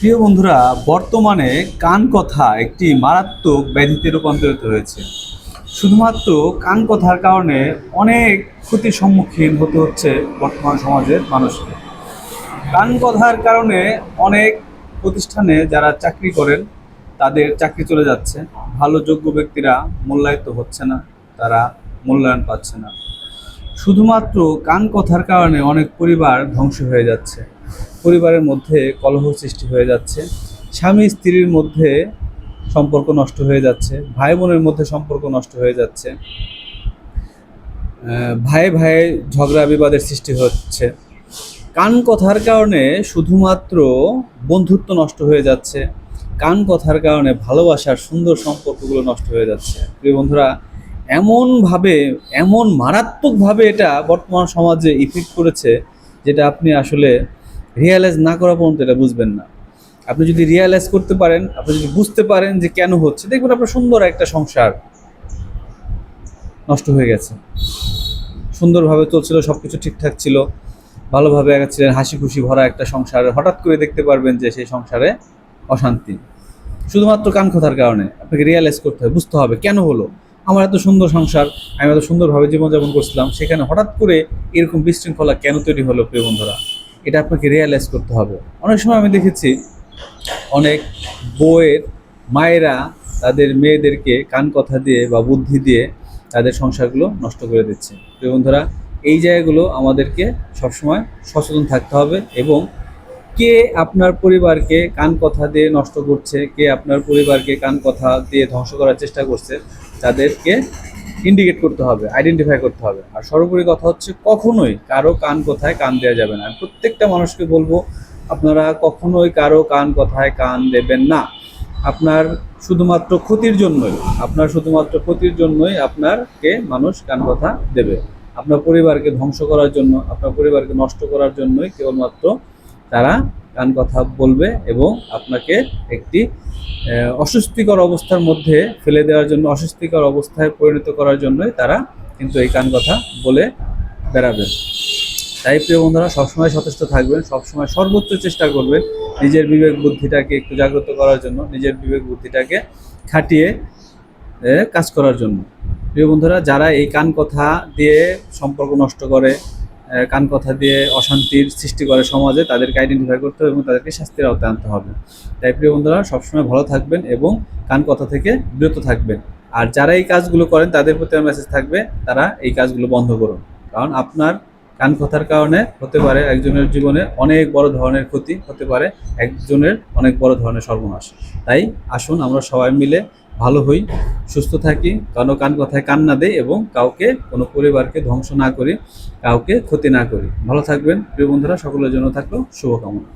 প্রিয় বন্ধুরা, বর্তমানে কান কথা একটি মারাত্মক ব্যাধিতে রূপান্তরিত হয়েছে। শুধুমাত্র কান কথার কারণে অনেক ক্ষতির সম্মুখীন হতে হচ্ছে বর্তমান সমাজের মানুষকে। কান কথার কারণে অনেক প্রতিষ্ঠানে যারা চাকরি করেন তাদের চাকরি চলে যাচ্ছে। ভালো যোগ্য ব্যক্তিরা মূল্যায়িত হচ্ছে না, তারা মূল্যায়ন পাচ্ছে না। শুধুমাত্র কান কথার কারণে অনেক পরিবার ধ্বংস হয়ে যাচ্ছে, পরিবারের মধ্যে কলহ সৃষ্টি হয়ে যাচ্ছে, স্বামী স্ত্রীর মধ্যে সম্পর্ক নষ্ট হয়ে যাচ্ছে, ভাই বোনের মধ্যে সম্পর্ক নষ্ট হয়ে যাচ্ছে, ভাই ভাই ঝগড়া বিবাদের সৃষ্টি হচ্ছে। কান কথার কারণে শুধুমাত্র বন্ধুত্ব নষ্ট হয়ে যাচ্ছে, কান কথার কারণে ভালোবাসার সুন্দর সম্পর্কগুলো নষ্ট হয়ে যাচ্ছে। প্রিয় বন্ধুরা, এমনভাবে, এমন মারাত্মকভাবে এটা বর্তমান সমাজে ইফেক্ট করেছে, যেটা আপনি আসলে রিয়ালাইজ না করা পর্যন্ত এটা বুঝবেন না। আপনি যদি রিয়ালাইজ করতে পারেন, আপনি যদি বুঝতে পারেন যে কেন হচ্ছে, দেখবেন আপনার সুন্দর একটা সংসার নষ্ট হয়ে গেছে। সুন্দরভাবে চলছিল, সব কিছু ঠিকঠাক ছিল, ভালোভাবে ছিলেন, হাসি খুশি ভরা একটা সংসার, হঠাৎ করে দেখতে পারবেন যে সেই সংসারে অশান্তি, শুধুমাত্র কান কথার কারণে। আপনাকে রিয়ালাইজ করতে হবে, বুঝতে হবে কেন হলো। আমার এত সুন্দর সংসার, আমি এত সুন্দরভাবে জীবনযাপন করছিলাম, সেখানে হঠাৎ করে এরকম বিশৃঙ্খলা কেন তৈরি হলো। প্রিয় বন্ধুরা, এটা আপনাকে রিয়ালাইজ করতে হবে। অনেক সময় আমি দেখেছি অনেক বউয়ের মায়েরা তাদের মেয়েদেরকে কান কথা দিয়ে বা বুদ্ধি দিয়ে তাদের সংসারগুলো নষ্ট করে দিচ্ছে। প্রিয় বন্ধুরা, এই জায়গাগুলো আমাদেরকে সবসময় সচেতন থাকতে হবে, এবং কে আপনার পরিবারকে কান কথা দিয়ে নষ্ট করছে, কে আপনার পরিবারকে কান কথা দিয়ে ধ্বংস করার চেষ্টা করছে, তাদেরকে ইন্ডিকেট করতে হবে, আইডেন্টিফাই করতে হবে। আর সর্বোপরি কথা হচ্ছে, কখনোই কারো কান কথায় কান দেওয়া যাবে না। প্রত্যেকটা মানুষকে বলবো, আপনারা কখনোই কারো কান কথায় কান দেবেন না। আপনার শুধুমাত্র ক্ষতির জন্যই, আপনারকে মানুষ কান কথা দেবে। আপনার পরিবারকে ধ্বংস করার জন্য, আপনার পরিবারকে নষ্ট করার জন্যই কেবলমাত্র তারা কান কথা বলবে, এবং আপনাকে একটি অস্বস্তিকর অবস্থার মধ্যে ফেলে দেওয়ার জন্য, অস্বস্তিকর অবস্থায় পরিণত করার জন্যই তারা কিন্তু এই কান কথা বলে বেড়াবে। তাই প্রিয় বন্ধুরা, সবসময় সচেষ্ট থাকবেন, সবসময় সর্বোচ্চ চেষ্টা করবেন নিজের বিবেক বুদ্ধিটাকে একটু জাগ্রত করার জন্য, নিজের বিবেক বুদ্ধিটাকে খাটিয়ে কাজ করার জন্য। প্রিয় বন্ধুরা, যারা এই কান কথা দিয়ে সম্পর্ক নষ্ট করে, কান কথা দিয়ে অশান্তির সৃষ্টি করে সমাজে, তাদেরকে আইডেন্টিফাই করতে হবে এবং তাদেরকে শাস্তির আওতায় আনতে হবে। তাই প্রিয় বন্ধুরা, সবসময় ভালো থাকবেন এবং কান কথা থেকে বিরত থাকবেন। আর যারা এই কাজগুলো করেন তাদের প্রতি আমার মেসেজ থাকবে, তারা এই কাজগুলো বন্ধ করুন। কারণ আপনার কান কথার কারণে হতে পারে একজনের জীবনে অনেক বড় ধরনের ক্ষতি, হতে পারে একজনের অনেক বড় ধরনের সর্বনাশ। তাই আসুন আমরা সবাই মিলে ভালো হই, সুস্থ থাকি, কারণ কান কথায় কান না দেই, এবং কাউকে, কোনো পরিবারকে ধ্বংস না করি, কাউকে ক্ষতি না করি। ভালো থাকবেন প্রিয় বন্ধুরা, সকলের জন্য থাকলো শুভকামনা।